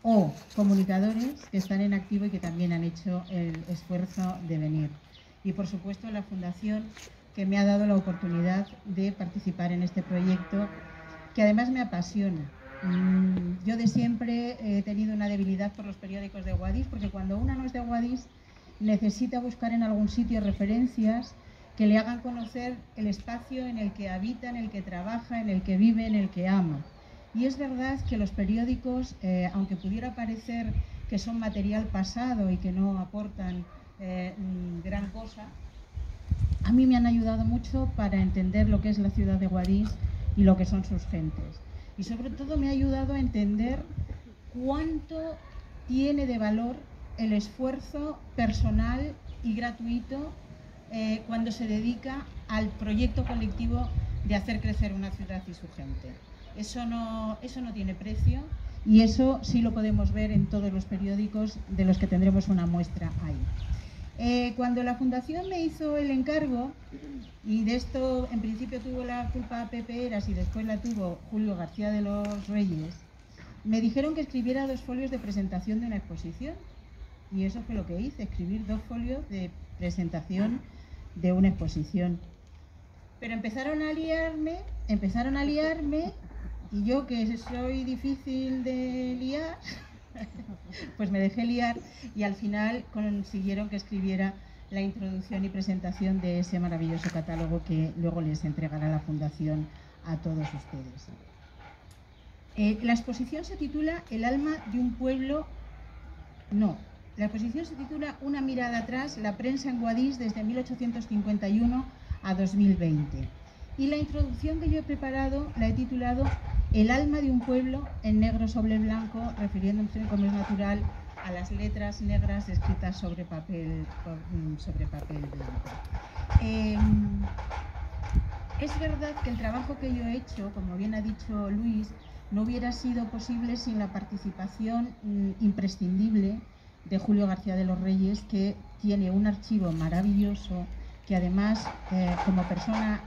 o comunicadores que están en activo y que también han hecho el esfuerzo de venir. Y por supuesto la Fundación, que me ha dado la oportunidad de participar en este proyecto, que además me apasiona. Yo de siempre he tenido una debilidad por los periódicos de Guadix, porque cuando una no es de Guadix necesita buscar en algún sitio referencias que le hagan conocer el espacio en el que habita, en el que trabaja, en el que vive, en el que ama. Y es verdad que los periódicos, aunque pudiera parecer que son material pasado y que no aportan gran cosa, a mí me han ayudado mucho para entender lo que es la ciudad de Guadix y lo que son sus gentes. Y sobre todo me ha ayudado a entender cuánto tiene de valor el esfuerzo personal y gratuito cuando se dedica al proyecto colectivo de hacer crecer una ciudad y su gente. Eso no tiene precio y eso sí lo podemos ver en todos los periódicos de los que tendremos una muestra ahí. Cuando la Fundación me hizo el encargo, y de esto en principio tuvo la culpa Pepe Eras y después la tuvo Julio García de los Reyes, me dijeron que escribiera 2 folios de presentación de una exposición. Y eso fue lo que hice, escribir 2 folios de presentación de una exposición. Pero empezaron a liarme, y yo, que soy difícil de liar, pues me dejé liar y al final consiguieron que escribiera la introducción y presentación de ese maravilloso catálogo que luego les entregará la Fundación a todos ustedes. La exposición se titula El alma de un pueblo... No, la exposición se titula Una mirada atrás, la prensa en Guadix desde 1851 a 2020. Y la introducción que yo he preparado la he titulado El alma de un pueblo en negro sobre blanco, refiriéndose, como es natural, a las letras negras escritas sobre papel blanco. Es verdad que el trabajo que yo he hecho, como bien ha dicho Luis, no hubiera sido posible sin la participación imprescindible de Julio García de los Reyes, que tiene un archivo maravilloso, que además, como persona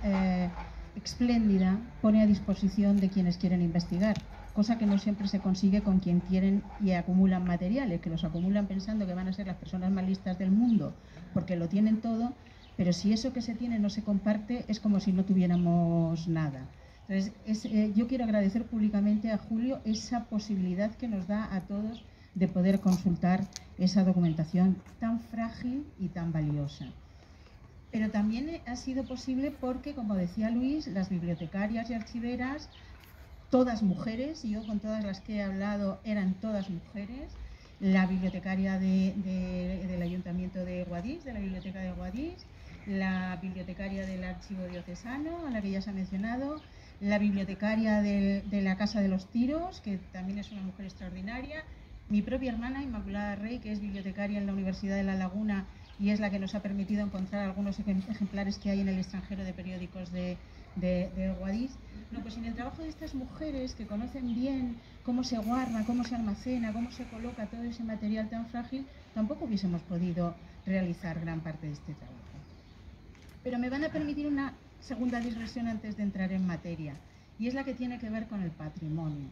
espléndida, pone a disposición de quienes quieren investigar, cosa que no siempre se consigue con quien quieren y acumulan materiales, que los acumulan pensando que van a ser las personas más listas del mundo, porque lo tienen todo, pero si eso que se tiene no se comparte, es como si no tuviéramos nada. Entonces, yo quiero agradecer públicamente a Julio esa posibilidad que nos da a todos de poder consultar esa documentación tan frágil y tan valiosa. Pero también ha sido posible porque, como decía Luis, las bibliotecarias y archiveras, todas mujeres, y yo con todas las que he hablado eran todas mujeres, la bibliotecaria del Ayuntamiento de Guadix, de la Biblioteca de Guadix, la bibliotecaria del Archivo Diocesano, a la que ya se ha mencionado, la bibliotecaria de la Casa de los Tiros, que también es una mujer extraordinaria, mi propia hermana Inmaculada Rey, que es bibliotecaria en la Universidad de La Laguna y es la que nos ha permitido encontrar algunos ejemplares que hay en el extranjero de periódicos de Guadix. No, pues sin el trabajo de estas mujeres que conocen bien cómo se guarda, cómo se almacena, cómo se coloca todo ese material tan frágil, tampoco hubiésemos podido realizar gran parte de este trabajo. Pero me van a permitir una segunda digresión antes de entrar en materia, y es la que tiene que ver con el patrimonio.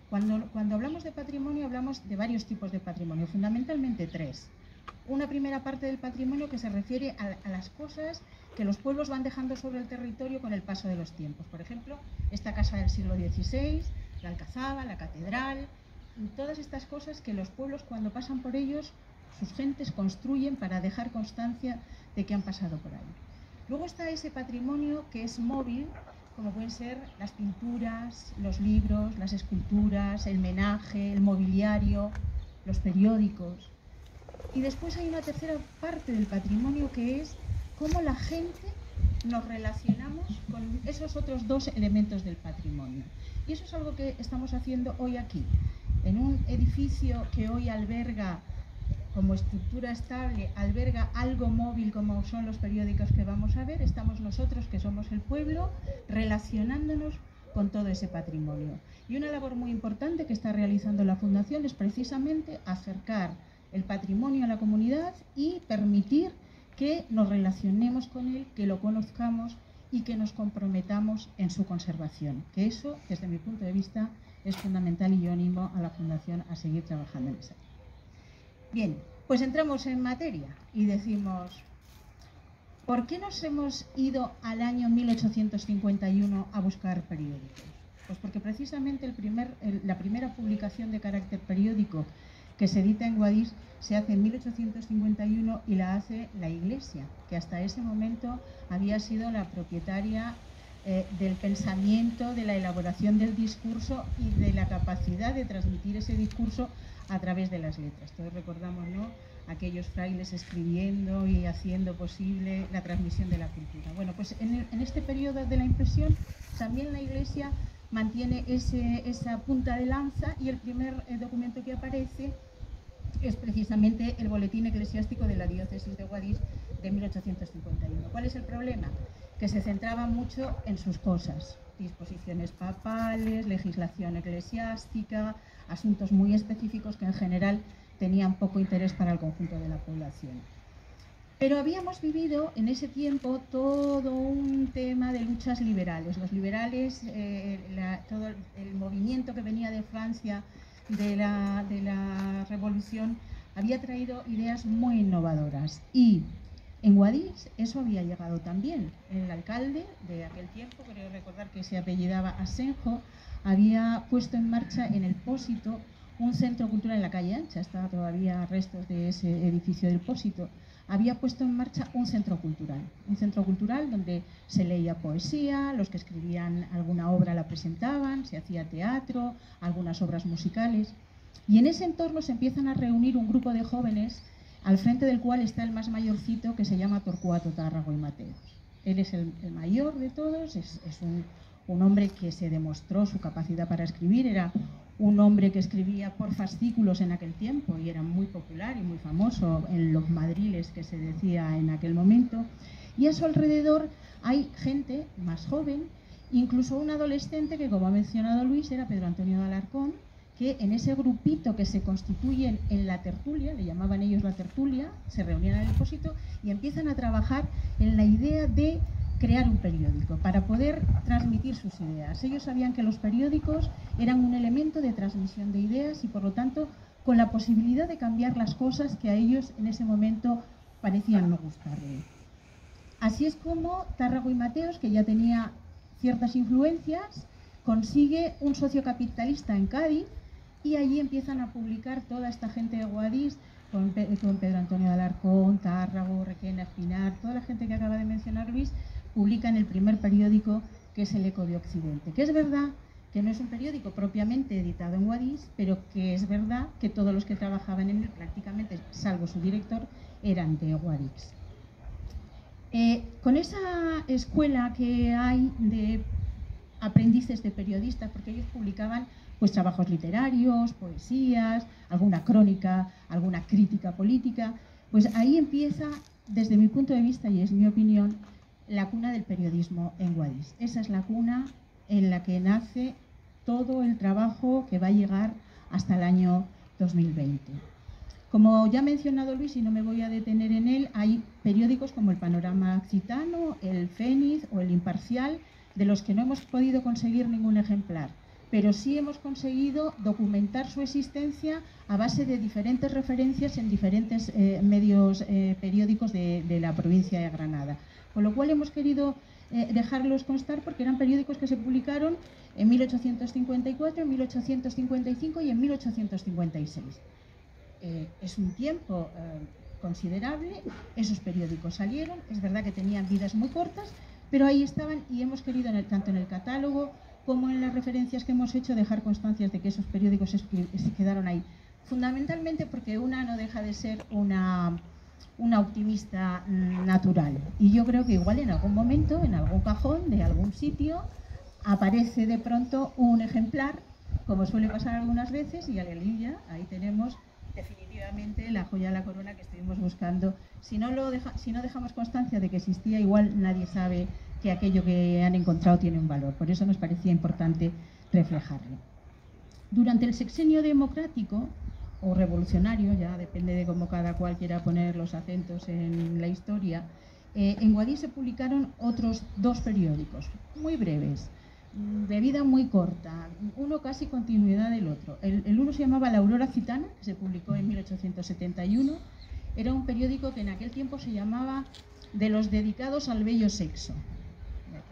Cuando hablamos de patrimonio, hablamos de varios tipos de patrimonio, fundamentalmente 3. Una primera parte del patrimonio que se refiere a las cosas que los pueblos van dejando sobre el territorio con el paso de los tiempos. Por ejemplo, esta casa del siglo XVI, la alcazaba, la catedral, todas estas cosas que los pueblos, cuando pasan por ellos, sus gentes construyen para dejar constancia de que han pasado por ahí. Luego está ese patrimonio que es móvil, como pueden ser las pinturas, los libros, las esculturas, el menaje, el mobiliario, los periódicos. Y después hay una tercera parte del patrimonio que es cómo la gente nos relacionamos con esos otros 2 elementos del patrimonio. Y eso es algo que estamos haciendo hoy aquí, en un edificio que hoy alberga, como estructura estable, alberga algo móvil como son los periódicos que vamos a ver. Estamos nosotros, que somos el pueblo, relacionándonos con todo ese patrimonio. Y una labor muy importante que está realizando la Fundación es precisamente acercar el patrimonio a la comunidad y permitir que nos relacionemos con él, que lo conozcamos y que nos comprometamos en su conservación. Que eso, desde mi punto de vista, es fundamental y yo animo a la Fundación a seguir trabajando en esa. Bien, pues entramos en materia y decimos, ¿por qué nos hemos ido al año 1851 a buscar periódicos? Pues porque precisamente la primera publicación de carácter periódico que se edita en Guadix se hace en 1851 y la hace la Iglesia, que hasta ese momento había sido la propietaria del pensamiento, de la elaboración del discurso y de la capacidad de transmitir ese discurso a través de las letras. Todos recordamos, ¿no?, aquellos frailes escribiendo y haciendo posible la transmisión de la cultura. Bueno, pues en este periodo de la impresión también la Iglesia mantiene esa punta de lanza y el primer documento que aparece es precisamente el Boletín Eclesiástico de la Diócesis de Guadix de 1851. ¿Cuál es el problema? Que se centraba mucho en sus cosas, disposiciones papales, legislación eclesiástica, asuntos muy específicos que en general tenían poco interés para el conjunto de la población. Pero habíamos vivido en ese tiempo todo un tema de luchas liberales. Los liberales, todo el movimiento que venía de Francia de la Revolución había traído ideas muy innovadoras y en Guadix eso había llegado también. El alcalde de aquel tiempo, creo recordar que se apellidaba Asenjo, había puesto en marcha en el Pósito un centro cultural en la calle Ancha, estaba todavía restos de ese edificio del Pósito. Había puesto en marcha un centro cultural donde se leía poesía, los que escribían alguna obra la presentaban, se hacía teatro, algunas obras musicales. Y en ese entorno se empiezan a reunir un grupo de jóvenes, al frente del cual está el más mayorcito, que se llama Torcuato Tárrago y Mateos. Él es el mayor de todos, es un hombre que se demostró su capacidad para escribir, era un hombre que escribía por fascículos en aquel tiempo y era muy popular y muy famoso en los madriles que se decía en aquel momento. Y a su alrededor hay gente más joven, incluso un adolescente que, como ha mencionado Luis, era Pedro Antonio de Alarcón, que en ese grupito que se constituyen en la tertulia, le llamaban ellos la tertulia, se reunían en el Pósito y empiezan a trabajar en la idea de crear un periódico para poder transmitir sus ideas. Ellos sabían que los periódicos eran un elemento de transmisión de ideas y, por lo tanto, con la posibilidad de cambiar las cosas que a ellos en ese momento parecían no gustarle. Así es como Tárrago y Mateos, que ya tenía ciertas influencias, consigue un socio capitalista en Cádiz y allí empiezan a publicar toda esta gente de Guadix, con Pedro Antonio de Alarcón, Tárrago, Requena, Espinar, toda la gente que acaba de mencionar Luis, publican el primer periódico, que es el Eco de Occidente, que es verdad que no es un periódico propiamente editado en Guadix, pero que es verdad que todos los que trabajaban en él, prácticamente, salvo su director, eran de Guadix. Con esa escuela que hay de aprendices de periodistas, porque ellos publicaban pues trabajos literarios, poesías, alguna crónica, alguna crítica política, pues ahí empieza, desde mi punto de vista y es mi opinión, la cuna del periodismo en Guadix. Esa es la cuna en la que nace todo el trabajo que va a llegar hasta el año 2020. Como ya ha mencionado Luis, y no me voy a detener en él, hay periódicos como el Panorama Occitano, el Fénix o el Imparcial, de los que no hemos podido conseguir ningún ejemplar, pero sí hemos conseguido documentar su existencia a base de diferentes referencias en diferentes medios periódicos de la provincia de Granada. Con lo cual hemos querido dejarlos constar porque eran periódicos que se publicaron en 1854, en 1855 y en 1856. Es un tiempo considerable, esos periódicos salieron, es verdad que tenían vidas muy cortas, pero ahí estaban y hemos querido, tanto en el catálogo como en las referencias que hemos hecho, dejar constancias de que esos periódicos se quedaron ahí. Fundamentalmente porque una no deja de ser una optimista natural. Y yo creo que igual en algún momento, en algún cajón de algún sitio, aparece de pronto un ejemplar, como suele pasar algunas veces, y aleluya, ahí tenemos definitivamente la joya de la corona que estuvimos buscando. Si no dejamos constancia de que existía, igual nadie sabe que aquello que han encontrado tiene un valor. Por eso nos parecía importante reflejarlo. Durante el sexenio democrático o revolucionario, ya depende de cómo cada cual quiera poner los acentos en la historia, en Guadix se publicaron otros dos periódicos, muy breves. de vida muy corta, uno casi continuidad del otro. El uno se llamaba La Aurora Citana, que se publicó en 1871. Era un periódico que en aquel tiempo se llamaba De los dedicados al bello sexo.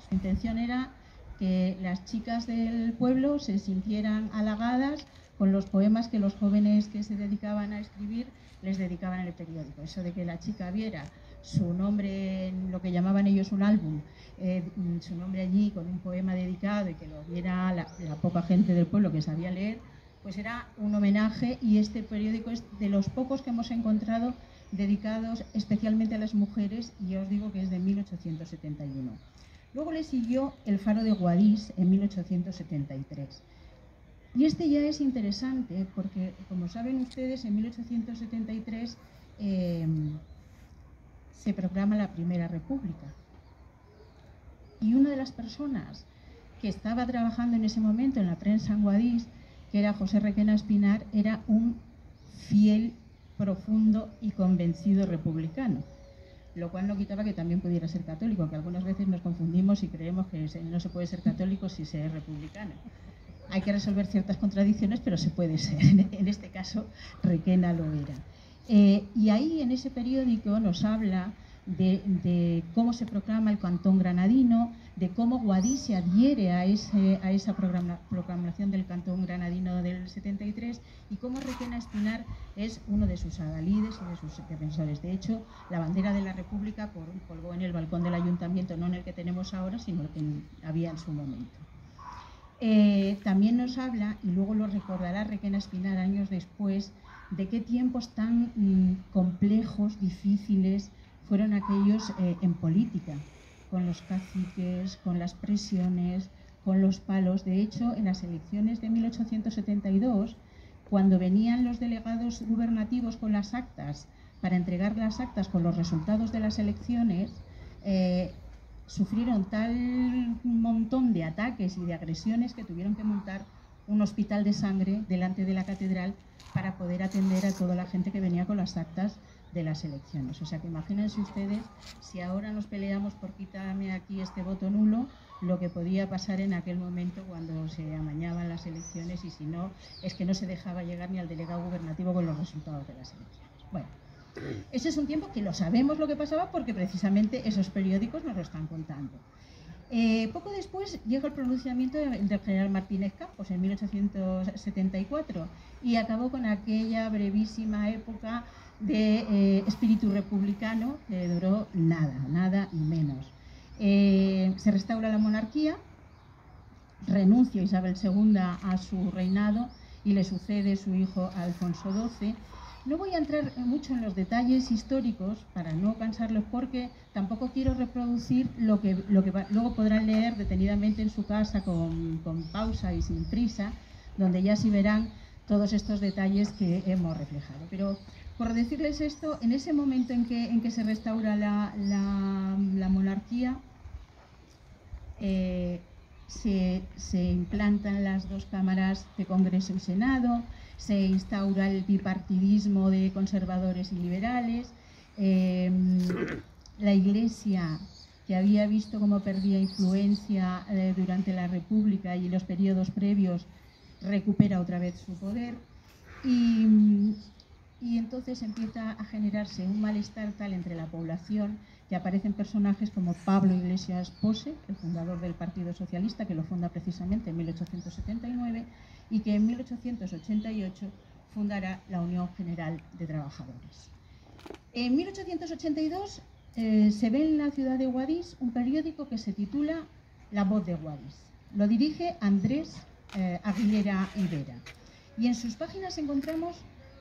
Su intención era que las chicas del pueblo se sintieran halagadas con los poemas que los jóvenes que se dedicaban a escribir les dedicaban en el periódico. Eso de que la chica viera su nombre en lo que llamaban ellos un álbum, su nombre allí con un poema dedicado y que lo viera la poca gente del pueblo que sabía leer, pues era un homenaje, y este periódico es de los pocos que hemos encontrado dedicados especialmente a las mujeres, y yo os digo que es de 1871. Luego le siguió El Faro de Guadix en 1873. Y este ya es interesante porque, como saben ustedes, en 1873 se proclama la Primera República. Y una de las personas que estaba trabajando en ese momento en la prensa en Guadix, que era José Requena Espinar, era un fiel, profundo y convencido republicano. Lo cual no quitaba que también pudiera ser católico, aunque algunas veces nos confundimos y creemos que no se puede ser católico si se es republicano. Hay que resolver ciertas contradicciones, pero se puede ser. En este caso, Requena lo era. Y ahí, en ese periódico, nos habla de cómo se proclama el Cantón Granadino, de cómo Guadix se adhiere a esa proclamación del Cantón Granadino del 73, y cómo Requena Espinar es uno de sus adalides y de sus defensores. De hecho, la bandera de la República colgó en el balcón del ayuntamiento, no en el que tenemos ahora, sino el que había en su momento. También nos habla, y luego lo recordará Requena Espinar años después, de qué tiempos tan complejos, difíciles fueron aquellos en política, con los caciques, con las presiones, con los palos. De hecho, en las elecciones de 1872, cuando venían los delegados gubernativos con las actas, para entregar las actas con los resultados de las elecciones, sufrieron tal montón de ataques y de agresiones que tuvieron que montar un hospital de sangre delante de la catedral para poder atender a toda la gente que venía con las actas de las elecciones. O sea que imagínense ustedes, si ahora nos peleamos por quitarme aquí este voto nulo, lo que podía pasar en aquel momento cuando se amañaban las elecciones, y si no, es que no se dejaba llegar ni al delegado gubernativo con los resultados de las elecciones. Bueno, ese es un tiempo que lo sabemos lo que pasaba porque precisamente esos periódicos nos lo están contando. Poco después llega el pronunciamiento del general Martínez Campos en 1874 y acabó con aquella brevísima época de espíritu republicano que duró nada y menos. Se restaura la monarquía, renuncia Isabel II a su reinado y le sucede su hijo Alfonso XII. No voy a entrar mucho en los detalles históricos para no cansarlos, porque tampoco quiero reproducir lo que luego podrán leer detenidamente en su casa con pausa y sin prisa, donde ya sí verán todos estos detalles que hemos reflejado. Pero por decirles esto, en ese momento en que se restaura la monarquía, se implantan las dos cámaras de Congreso y Senado, se instaura el bipartidismo de conservadores y liberales, la Iglesia, que había visto cómo perdía influencia durante la República y los periodos previos, recupera otra vez su poder, y entonces empieza a generarse un malestar tal entre la población que aparecen personajes como Pablo Iglesias Pose, el fundador del Partido Socialista, que lo funda precisamente en 1879, y que en 1888 fundará la Unión General de Trabajadores. En 1882 se ve en la ciudad de Guadix un periódico que se titula La Voz de Guadix. Lo dirige Andrés Aguilera Ibera. Y en sus páginas encontramos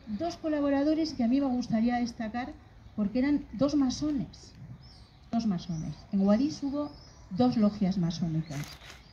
dos colaboradores que a mí me gustaría destacar porque eran dos masones. En Guadix hubo dos logias masónicas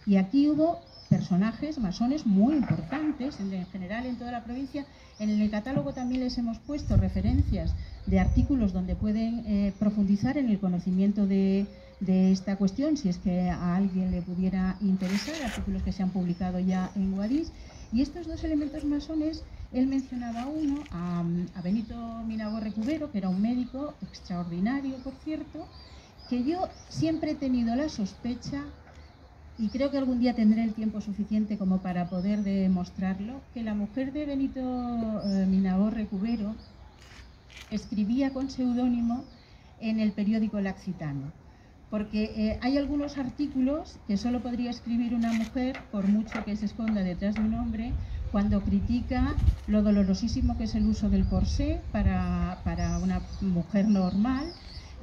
y aquí hubo personajes masones muy importantes, en general en toda la provincia. En el catálogo también les hemos puesto referencias de artículos donde pueden profundizar en el conocimiento de esta cuestión, si es que a alguien le pudiera interesar, artículos que se han publicado ya en Guadix. Y estos dos elementos masones, él mencionaba uno, a Benito Minagorre Cubero, que era un médico extraordinario, por cierto, que yo siempre he tenido la sospecha, y creo que algún día tendré el tiempo suficiente como para poder demostrarlo, que la mujer de Benito Minagorre Cubero escribía con seudónimo en el periódico El Accitano, porque hay algunos artículos que solo podría escribir una mujer, por mucho que se esconda detrás de un hombre, cuando critica lo dolorosísimo que es el uso del corsé para una mujer normal,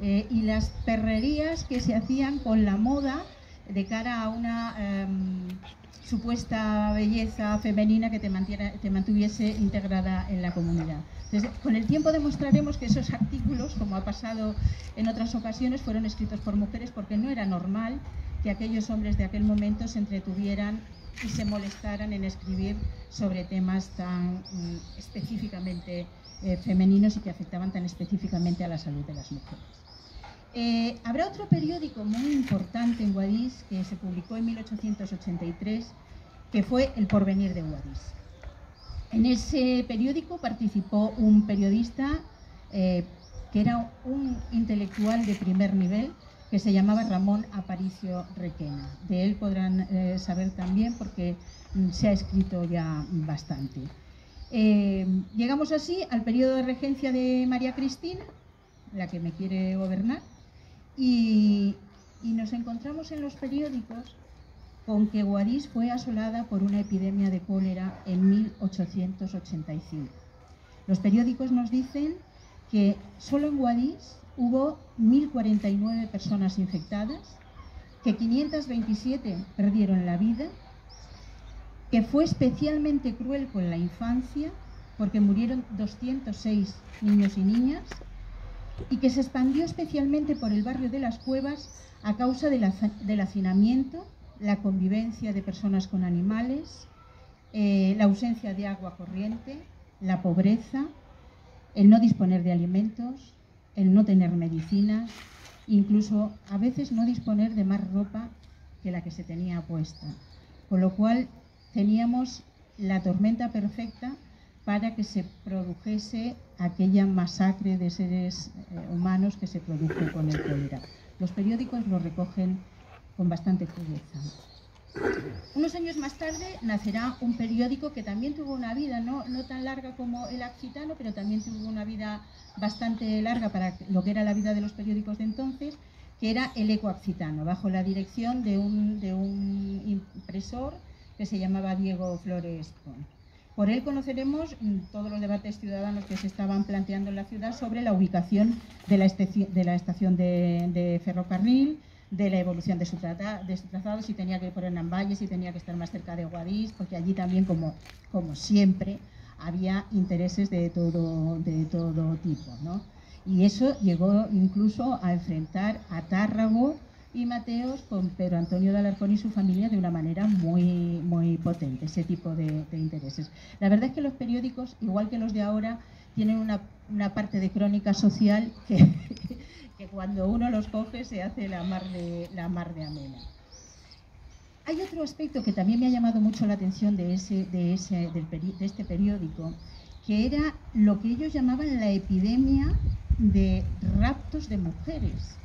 y las perrerías que se hacían con la moda de cara a una supuesta belleza femenina que te mantuviese integrada en la comunidad. Entonces, con el tiempo demostraremos que esos artículos, como ha pasado en otras ocasiones, fueron escritos por mujeres, porque no era normal que aquellos hombres de aquel momento se entretuvieran y se molestaran en escribir sobre temas tan específicamente femeninos y que afectaban tan específicamente a la salud de las mujeres. Habrá otro periódico muy importante en Guadix que se publicó en 1883, que fue El Porvenir de Guadix. En ese periódico participó un periodista que era un intelectual de primer nivel, que se llamaba Ramón Aparicio Requena. De él podrán saber también, porque se ha escrito ya bastante. Llegamos así al periodo de regencia de María Cristina, la que me quiere gobernar, y nos encontramos en los periódicos con que Guadix fue asolada por una epidemia de cólera en 1885. Los periódicos nos dicen que solo en Guadix hubo 1.049 personas infectadas, que 527 perdieron la vida, que fue especialmente cruel con la infancia, porque murieron 206 niños y niñas, y que se expandió especialmente por el barrio de Las Cuevas a causa del hacinamiento, la convivencia de personas con animales, la ausencia de agua corriente, la pobreza, el no disponer de alimentos, el no tener medicinas, incluso a veces no disponer de más ropa que la que se tenía puesta. Con lo cual teníamos la tormenta perfecta para que se produjese aquella masacre de seres humanos que se produjo con el cólera. Los periódicos lo recogen con bastante crudeza. Unos años más tarde nacerá un periódico que también tuvo una vida no tan larga como El Accitano, pero también tuvo una vida bastante larga para lo que era la vida de los periódicos de entonces, que era El Eco Accitano, bajo la dirección de un impresor que se llamaba Diego Flores Pon. Por él conoceremos todos los debates ciudadanos que se estaban planteando en la ciudad sobre la ubicación de la estación de ferrocarril, de la evolución de su trazado, si tenía que poner en Valle, si tenía que estar más cerca de Guadix, porque allí también, como siempre, había intereses de todo tipo, ¿no? Y eso llegó incluso a enfrentar a Tárrago y Mateos con Pedro Antonio de Alarcón y su familia de una manera muy potente, ese tipo de intereses. La verdad es que los periódicos, igual que los de ahora, tienen una parte de crónica social que cuando uno los coge se hace la mar de amena. Hay otro aspecto que también me ha llamado mucho la atención de este periódico, que era lo que ellos llamaban la epidemia de raptos de mujeres,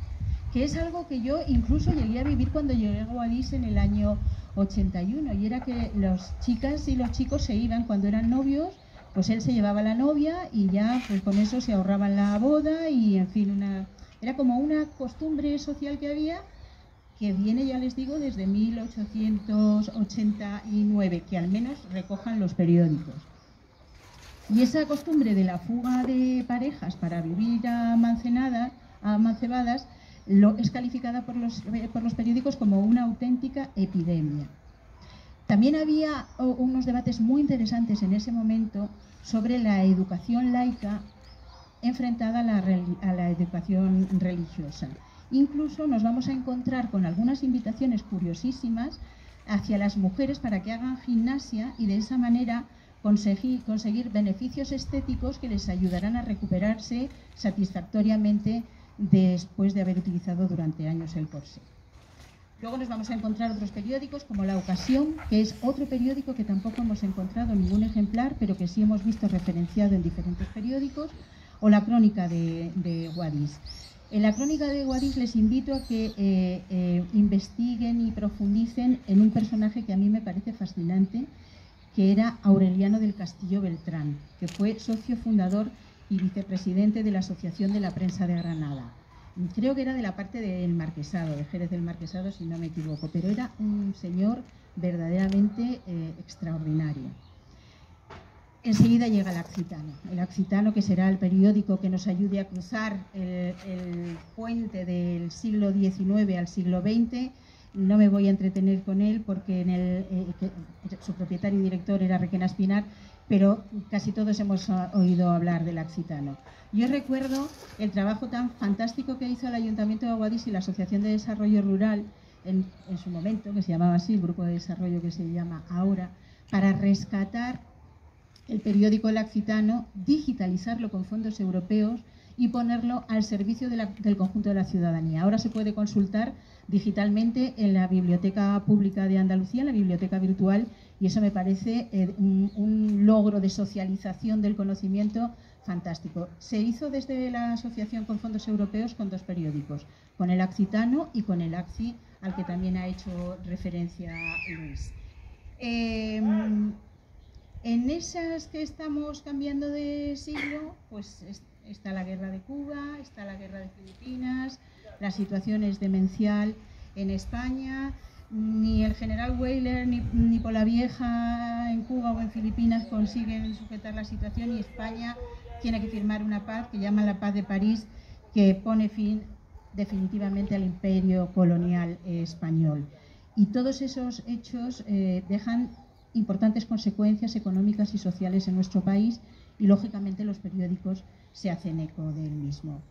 que es algo que yo incluso llegué a vivir cuando llegué a Guadix en el año 81, y era que las chicas y los chicos se iban cuando eran novios, pues él se llevaba a la novia y ya pues con eso se ahorraban la boda, y en fin, era como una costumbre social que había, que viene, ya les digo, desde 1889, que al menos recojan los periódicos. Y esa costumbre de la fuga de parejas para vivir amancebadas es calificada por los periódicos como una auténtica epidemia. También había unos debates muy interesantes en ese momento sobre la educación laica enfrentada a la educación religiosa. Incluso nos vamos a encontrar con algunas invitaciones curiosísimas hacia las mujeres para que hagan gimnasia y de esa manera conseguir beneficios estéticos que les ayudarán a recuperarse satisfactoriamente después de haber utilizado durante años el corsé. Luego nos vamos a encontrar otros periódicos como La Ocasión, que es otro periódico que tampoco hemos encontrado ningún ejemplar, pero que sí hemos visto referenciado en diferentes periódicos, o La Crónica de Guadix. En la crónica de Guadix les invito a que investiguen y profundicen en un personaje que a mí me parece fascinante, que era Aureliano del Castillo Beltrán, que fue socio fundador y vicepresidente de la Asociación de la Prensa de Granada. Creo que era de la parte del Marquesado, de Jerez del Marquesado, si no me equivoco, pero era un señor verdaderamente extraordinario. Enseguida llega el Accitano, que será el periódico que nos ayude a cruzar el puente del siglo XIX al siglo XX. No me voy a entretener con él porque su propietario y director era Requena Espinar, pero casi todos hemos oído hablar del Accitano. Yo recuerdo el trabajo tan fantástico que hizo el Ayuntamiento de Guadix y la Asociación de Desarrollo Rural en su momento, que se llamaba así, el Grupo de Desarrollo que se llama ahora, para rescatar el periódico El Accitano, digitalizarlo con fondos europeos y ponerlo al servicio del conjunto de la ciudadanía. Ahora se puede consultar digitalmente en la Biblioteca Pública de Andalucía, la biblioteca virtual, y eso me parece un logro de socialización del conocimiento fantástico. Se hizo desde la asociación con fondos europeos con 2 periódicos, con El Accitano y con El Acci, al que también ha hecho referencia Luis. En esas que estamos cambiando de siglo, pues está la guerra de Cuba, está la guerra de Filipinas, la situación es demencial en España. Ni el general Weyler ni Polavieja en Cuba o en Filipinas consiguen sujetar la situación, y España tiene que firmar una paz que llaman la Paz de París, que pone fin definitivamente al imperio colonial español. Y todos esos hechos dejan importantes consecuencias económicas y sociales en nuestro país, y lógicamente los periódicos se hacen eco del mismo.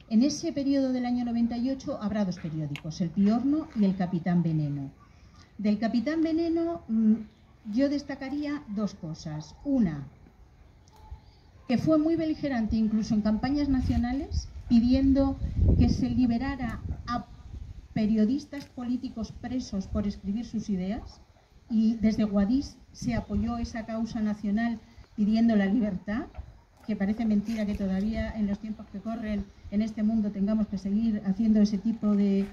En ese periodo del año 98 habrá 2 periódicos, El Piorno y El Capitán Veneno. Del Capitán Veneno yo destacaría 2 cosas. Una, que fue muy beligerante incluso en campañas nacionales, pidiendo que se liberara a periodistas políticos presos por escribir sus ideas, y desde Guadix se apoyó esa causa nacional pidiendo la libertad, que parece mentira que todavía en los tiempos que corren en este mundo tengamos que seguir haciendo ese tipo de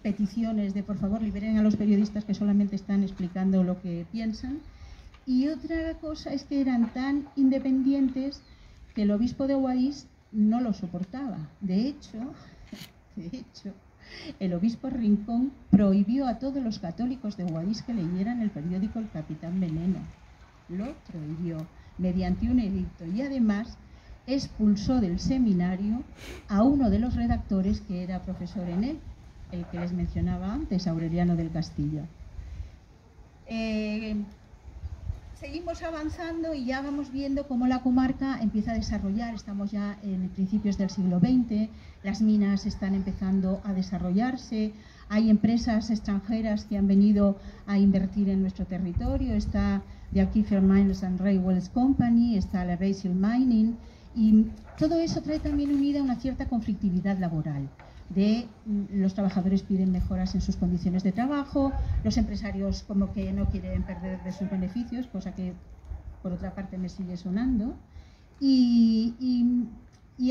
peticiones de por favor liberen a los periodistas que solamente están explicando lo que piensan. Y otra cosa es que eran tan independientes que el obispo de Guadix no lo soportaba. De hecho, el obispo Rincón prohibió a todos los católicos de Guadix que leyeran el periódico El Capitán Veneno. Lo prohibió mediante un edicto, y además expulsó del seminario a uno de los redactores que era profesor en él, el que les mencionaba antes, Aureliano del Castillo. Seguimos avanzando y ya vamos viendo cómo la comarca empieza a desarrollar. Estamos ya en principios del siglo XX, las minas están empezando a desarrollarse, hay empresas extranjeras que han venido a invertir en nuestro territorio, está The Aquifer Mines and Railways Company, está la Basil Mining, y todo eso trae también unida una cierta conflictividad laboral. Los trabajadores piden mejoras en sus condiciones de trabajo, los empresarios como que no quieren perder de sus beneficios, cosa que por otra parte me sigue sonando, y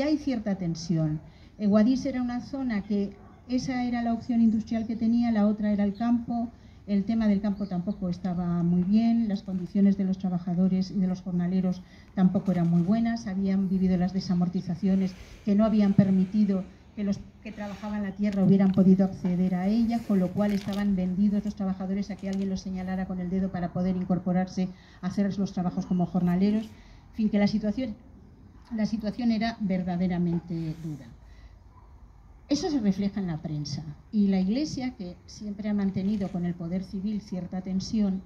hay cierta tensión. Guadix era una zona que esa era la opción industrial que tenía, la otra era el campo. El tema del campo tampoco estaba muy bien, las condiciones de los trabajadores y de los jornaleros tampoco eran muy buenas, habían vivido las desamortizaciones que no habían permitido que los que trabajaban la tierra hubieran podido acceder a ella, con lo cual estaban vendidos los trabajadores a que alguien los señalara con el dedo para poder incorporarse a hacer los trabajos como jornaleros. En fin, que la situación era verdaderamente dura. Eso se refleja en la prensa, y la Iglesia, que siempre ha mantenido con el poder civil cierta tensión,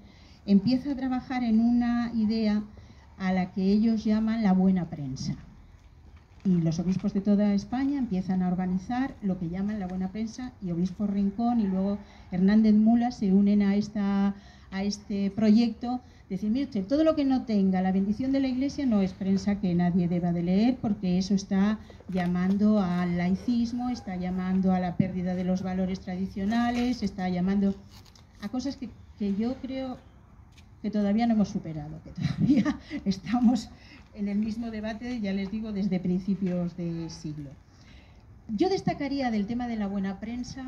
empieza a trabajar en una idea a la que ellos llaman la buena prensa. Y los obispos de toda España empiezan a organizar lo que llaman la buena prensa, y obispo Rincón y luego Hernández Mula se unen a este proyecto. Decir, mire usted, todo lo que no tenga la bendición de la Iglesia no es prensa que nadie deba de leer, porque eso está llamando al laicismo, está llamando a la pérdida de los valores tradicionales, está llamando a cosas que yo creo que todavía no hemos superado, que todavía estamos en el mismo debate, ya les digo, desde principios de siglo. Yo destacaría del tema de la buena prensa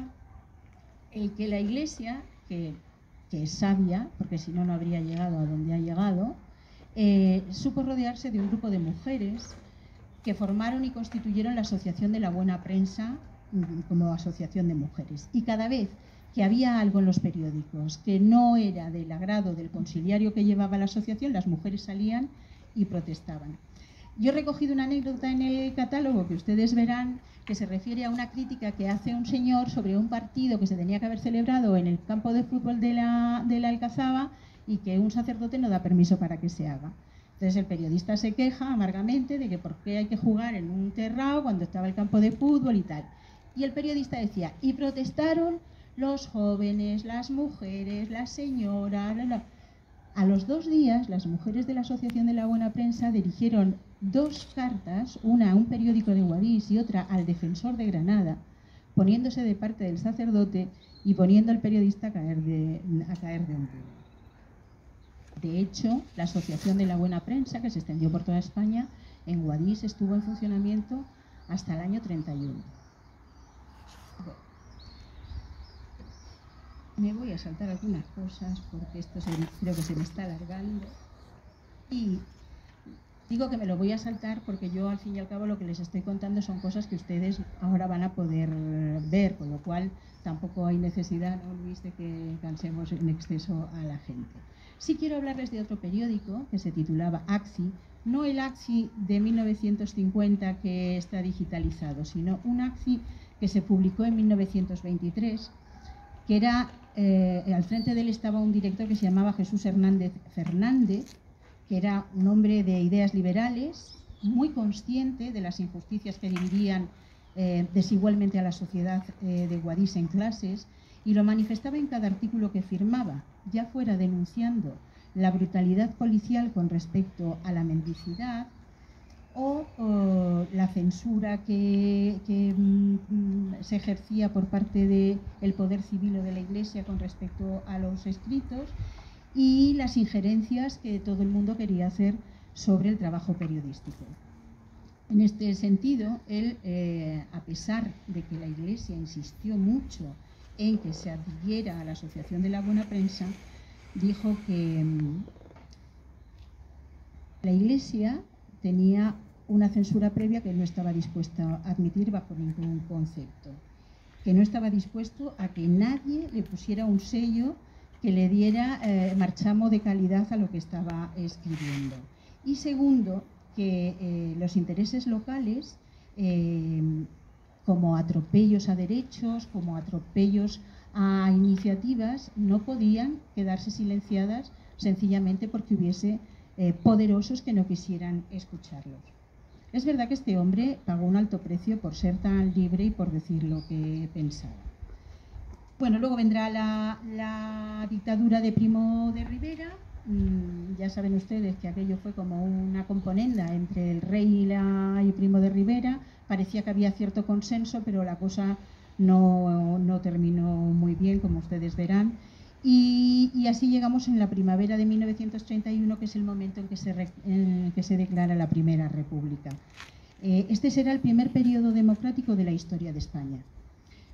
el que la Iglesia, que es sabia, porque si no, no habría llegado a donde ha llegado, supo rodearse de un grupo de mujeres que formaron y constituyeron la Asociación de la Buena Prensa como asociación de mujeres. Y cada vez que había algo en los periódicos que no era del agrado del consiliario que llevaba la asociación, las mujeres salían y protestaban. Yo he recogido una anécdota en el catálogo que ustedes verán, que se refiere a una crítica que hace un señor sobre un partido que se tenía que haber celebrado en el campo de fútbol de la Alcazaba y que un sacerdote no da permiso para que se haga. Entonces el periodista se queja amargamente de que por qué hay que jugar en un terrao cuando estaba el campo de fútbol y tal. Y el periodista decía, y protestaron los jóvenes, las mujeres, las señoras, bla, bla. A los 2 días, las mujeres de la Asociación de la Buena Prensa dirigieron 2 cartas, una a un periódico de Guadix y otra al Defensor de Granada, poniéndose de parte del sacerdote y poniendo al periodista a caer de un vuelo. De hecho, la Asociación de la Buena Prensa, que se extendió por toda España, en Guadix estuvo en funcionamiento hasta el año 31. Me voy a saltar algunas cosas porque esto creo que se me está alargando. Y digo que me lo voy a saltar porque yo al fin y al cabo lo que les estoy contando son cosas que ustedes ahora van a poder ver, con lo cual tampoco hay necesidad, ¿no, Luis?, de que cansemos en exceso a la gente. Sí quiero hablarles de otro periódico que se titulaba AXI, no el AXI de 1950 que está digitalizado, sino un AXI que se publicó en 1923, que era, al frente de él estaba un director que se llamaba Jesús Hernández Fernández, que era un hombre de ideas liberales, muy consciente de las injusticias que dividían desigualmente a la sociedad de Guadix en clases, y lo manifestaba en cada artículo que firmaba, ya fuera denunciando la brutalidad policial con respecto a la mendicidad o la censura que se ejercía por parte del poder civil o de la Iglesia con respecto a los escritos, y las injerencias que todo el mundo quería hacer sobre el trabajo periodístico. En este sentido, él, a pesar de que la Iglesia insistió mucho en que se adhiriera a la Asociación de la Buena Prensa, dijo que la Iglesia tenía una censura previa que no estaba dispuesta a admitir bajo ningún concepto, que no estaba dispuesto a que nadie le pusiera un sello que le diera marchamo de calidad a lo que estaba escribiendo. Y segundo, que los intereses locales, como atropellos a derechos, como atropellos a iniciativas, no podían quedarse silenciadas sencillamente porque hubiese poderosos que no quisieran escucharlos. Es verdad que este hombre pagó un alto precio por ser tan libre y por decir lo que pensaba. Bueno, luego vendrá la dictadura de Primo de Rivera. Ya saben ustedes que aquello fue como una componenda entre el rey y Primo de Rivera. Parecía que había cierto consenso, pero la cosa no terminó muy bien, como ustedes verán. Y así llegamos en la primavera de 1931, que es el momento en que se declara la Primera República. Este será el primer periodo democrático de la historia de España.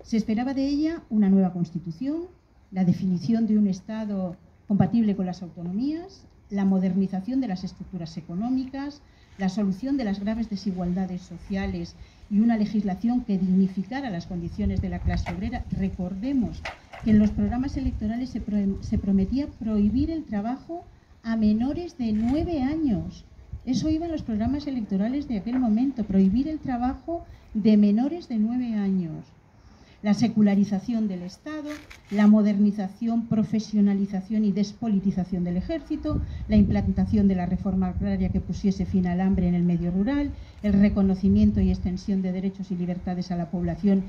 Se esperaba de ella una nueva Constitución, la definición de un Estado compatible con las autonomías, la modernización de las estructuras económicas, la solución de las graves desigualdades sociales y una legislación que dignificara las condiciones de la clase obrera. Recordemos que en los programas electorales se prometía prohibir el trabajo a menores de 9 años. Eso iba en los programas electorales de aquel momento, prohibir el trabajo de menores de 9 años. La secularización del Estado, la modernización, profesionalización y despolitización del ejército, la implantación de la reforma agraria que pusiese fin al hambre en el medio rural, el reconocimiento y extensión de derechos y libertades a la población,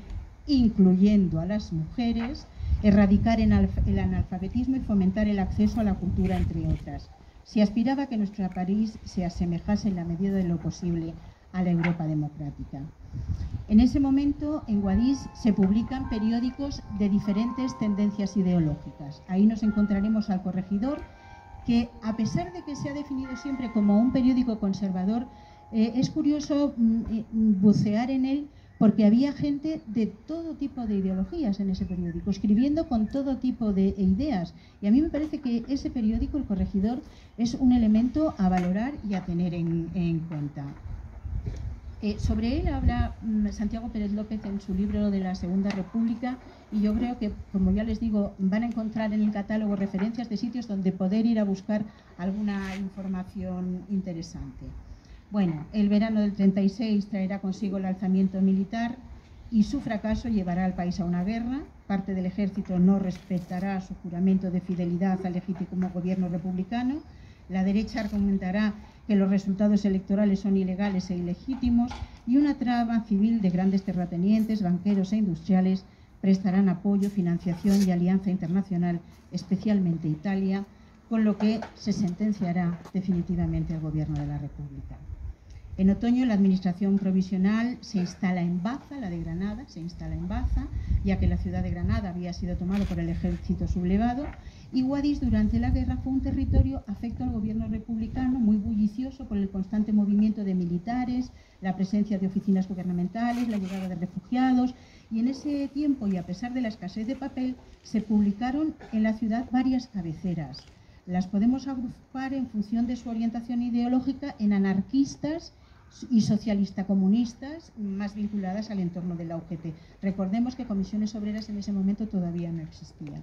incluyendo a las mujeres, erradicar el analfabetismo y fomentar el acceso a la cultura, entre otras. Se aspiraba a que nuestro país se asemejase en la medida de lo posible a la Europa democrática. En ese momento, en Guadix se publican periódicos de diferentes tendencias ideológicas. Ahí nos encontraremos al Corregidor, que a pesar de que se ha definido siempre como un periódico conservador, es curioso bucear en él porque había gente de todo tipo de ideologías en ese periódico, escribiendo con todo tipo de ideas. Y a mí me parece que ese periódico, El Corregidor, es un elemento a valorar y a tener en cuenta. Sobre él habla Santiago Pérez López en su libro de la Segunda República, y yo creo que, como ya les digo, van a encontrar en el catálogo referencias de sitios donde poder ir a buscar alguna información interesante. Bueno, el verano del 36 traerá consigo el alzamiento militar y su fracaso llevará al país a una guerra. Parte del ejército no respetará su juramento de fidelidad al legítimo gobierno republicano. La derecha argumentará que los resultados electorales son ilegales e ilegítimos, y una trama civil de grandes terratenientes, banqueros e industriales prestarán apoyo, financiación y alianza internacional, especialmente Italia, con lo que se sentenciará definitivamente al gobierno de la República. En otoño, la administración provisional se instala en Baza, la de Granada, se instala en Baza, ya que la ciudad de Granada había sido tomada por el ejército sublevado, y Guadix durante la guerra fue un territorio afecto al gobierno republicano, muy bullicioso por el constante movimiento de militares, la presencia de oficinas gubernamentales, la llegada de refugiados, y en ese tiempo, y a pesar de la escasez de papel, se publicaron en la ciudad varias cabeceras. Las podemos agrupar en función de su orientación ideológica en anarquistas y socialista comunistas, más vinculadas al entorno de la UGT. Recordemos que comisiones obreras en ese momento todavía no existían.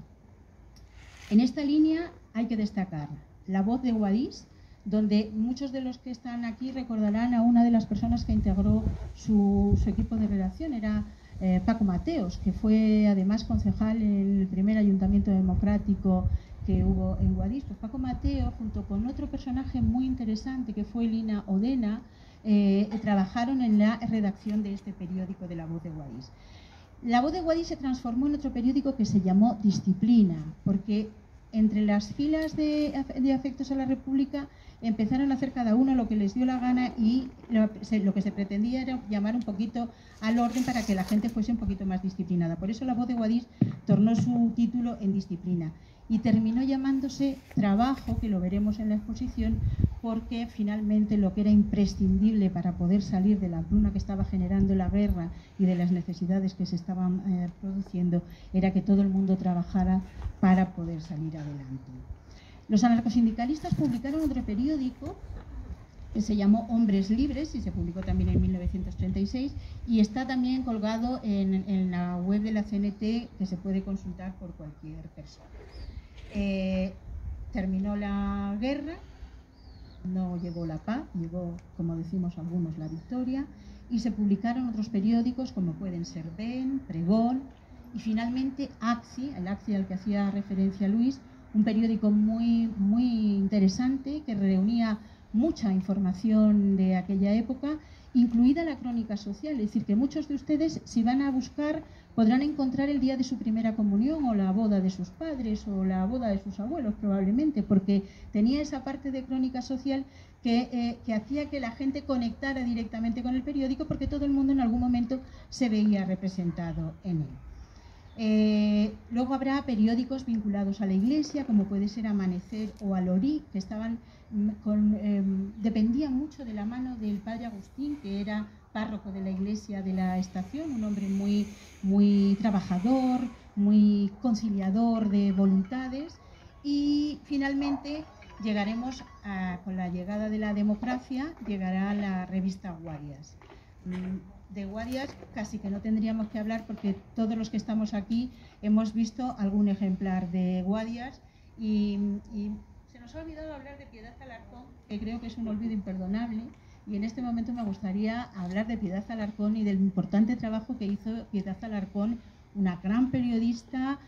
En esta línea hay que destacar La Voz de Guadix, donde muchos de los que están aquí recordarán a una de las personas que integró su equipo de redacción, era Paco Mateos, que fue además concejal en el primer ayuntamiento democrático que hubo en Guadix. Pues Paco Mateos, junto con otro personaje muy interesante que fue Lina Odena, trabajaron en la redacción de este periódico de La Voz de Guadix. La Voz de Guadix se transformó en otro periódico que se llamó Disciplina, porque entre las filas de afectos a la República empezaron a hacer cada uno lo que les dio la gana, y lo que se pretendía era llamar un poquito al orden para que la gente fuese un poquito más disciplinada. Por eso La Voz de Guadix tornó su título en Disciplina y terminó llamándose Trabajo, que lo veremos en la exposición, porque finalmente lo que era imprescindible para poder salir de la hambruna que estaba generando la guerra y de las necesidades que se estaban produciendo era que todo el mundo trabajara para poder salir adelante. Los anarcosindicalistas publicaron otro periódico que se llamó Hombres Libres, y se publicó también en 1936, y está también colgado en la web de la CNT, que se puede consultar por cualquier persona. Terminó la guerra, no llegó la paz, llegó, como decimos algunos, la victoria, y se publicaron otros periódicos como pueden ser Ben, Pregón y finalmente Axi, el Axi al que hacía referencia Luis, un periódico muy interesante que reunía mucha información de aquella época, incluida la crónica social. Es decir, que muchos de ustedes, si van a buscar, podrán encontrar el día de su primera comunión o la boda de sus padres o la boda de sus abuelos, probablemente, porque tenía esa parte de crónica social que hacía que la gente conectara directamente con el periódico, porque todo el mundo en algún momento se veía representado en él. Luego habrá periódicos vinculados a la Iglesia, como puede ser Amanecer o Alorí, que dependían mucho de la mano del padre Agustín, que era párroco de la iglesia de la estación, un hombre muy trabajador, muy conciliador de voluntades. Y finalmente llegaremos con la llegada de la democracia, llegará la revista Guadias. De Guadias casi que no tendríamos que hablar, porque todos los que estamos aquí hemos visto algún ejemplar de Guadias, y se nos ha olvidado hablar de Piedad Alarcón, que creo que es un olvido imperdonable, y en este momento me gustaría hablar de Piedad Alarcón y del importante trabajo que hizo Piedad Alarcón, una gran periodista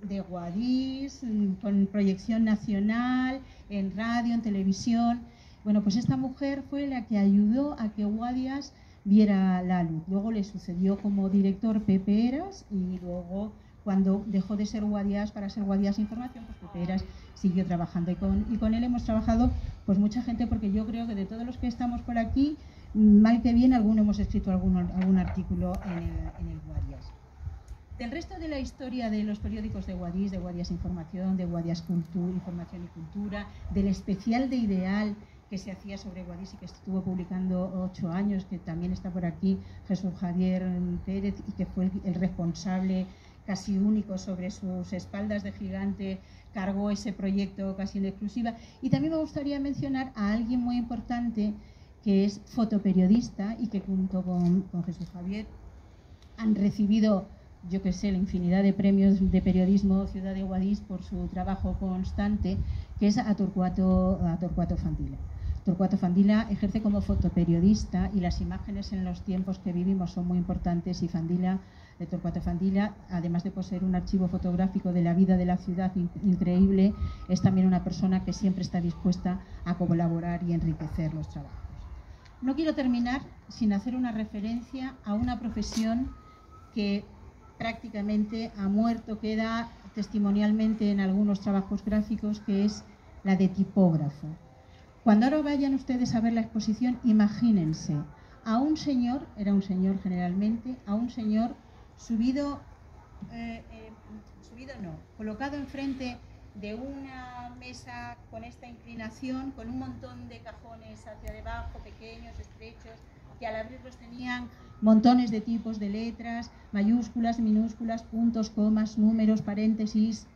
de Guadix, con proyección nacional, en radio, en televisión. Bueno, pues esta mujer fue la que ayudó a que Guadias viera la luz. Luego le sucedió como director Pepe Eras, y luego, cuando dejó de ser Guadias para ser Guadias Información, pues Pepe Eras siguió trabajando, y con él hemos trabajado pues mucha gente, porque yo creo que de todos los que estamos por aquí, mal que bien, alguno hemos escrito algún artículo en el Guadias. Del resto de la historia de los periódicos de Guadias Información, de Guadias Información y Cultura, del especial de Ideal, que se hacía sobre Guadix y que estuvo publicando 8 años, que también está por aquí Jesús Javier Pérez, y que fue el responsable casi único sobre sus espaldas de gigante, cargó ese proyecto casi en exclusiva. Y también me gustaría mencionar a alguien muy importante que es fotoperiodista y que junto con Jesús Javier han recibido, yo que sé, la infinidad de premios de periodismo Ciudad de Guadix por su trabajo constante, que es a Torquato Fandila. Torquato Fandila ejerce como fotoperiodista y las imágenes en los tiempos que vivimos son muy importantes, y Torquato Fandila, además de poseer un archivo fotográfico de la vida de la ciudad increíble, es también una persona que siempre está dispuesta a colaborar y enriquecer los trabajos. No quiero terminar sin hacer una referencia a una profesión que prácticamente ha muerto, queda testimonialmente en algunos trabajos gráficos, que es la de tipógrafo. Cuando ahora vayan ustedes a ver la exposición, imagínense a un señor, era un señor generalmente, a un señor colocado enfrente de una mesa con esta inclinación, con un montón de cajones hacia debajo, pequeños, estrechos, que al abrirlos tenían montones de tipos de letras, mayúsculas, minúsculas, puntos, comas, números, paréntesis.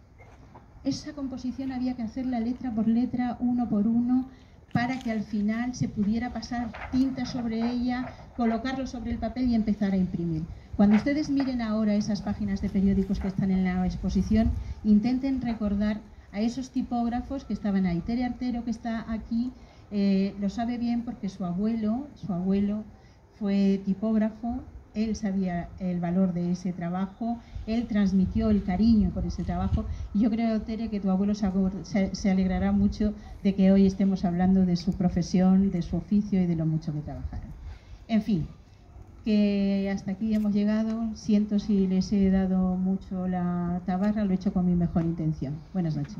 Esa composición había que hacerla letra por letra, uno por uno, para que al final se pudiera pasar tinta sobre ella, colocarlo sobre el papel y empezar a imprimir. Cuando ustedes miren ahora esas páginas de periódicos que están en la exposición, intenten recordar a esos tipógrafos que estaban ahí. Tere Artero, que está aquí, lo sabe bien porque su abuelo fue tipógrafo. Él sabía el valor de ese trabajo, él transmitió el cariño por ese trabajo, y yo creo, Tere, que tu abuelo se alegrará mucho de que hoy estemos hablando de su profesión, de su oficio y de lo mucho que trabajaron. En fin, que hasta aquí hemos llegado. Siento si les he dado mucho la tabarra, lo he hecho con mi mejor intención. Buenas noches.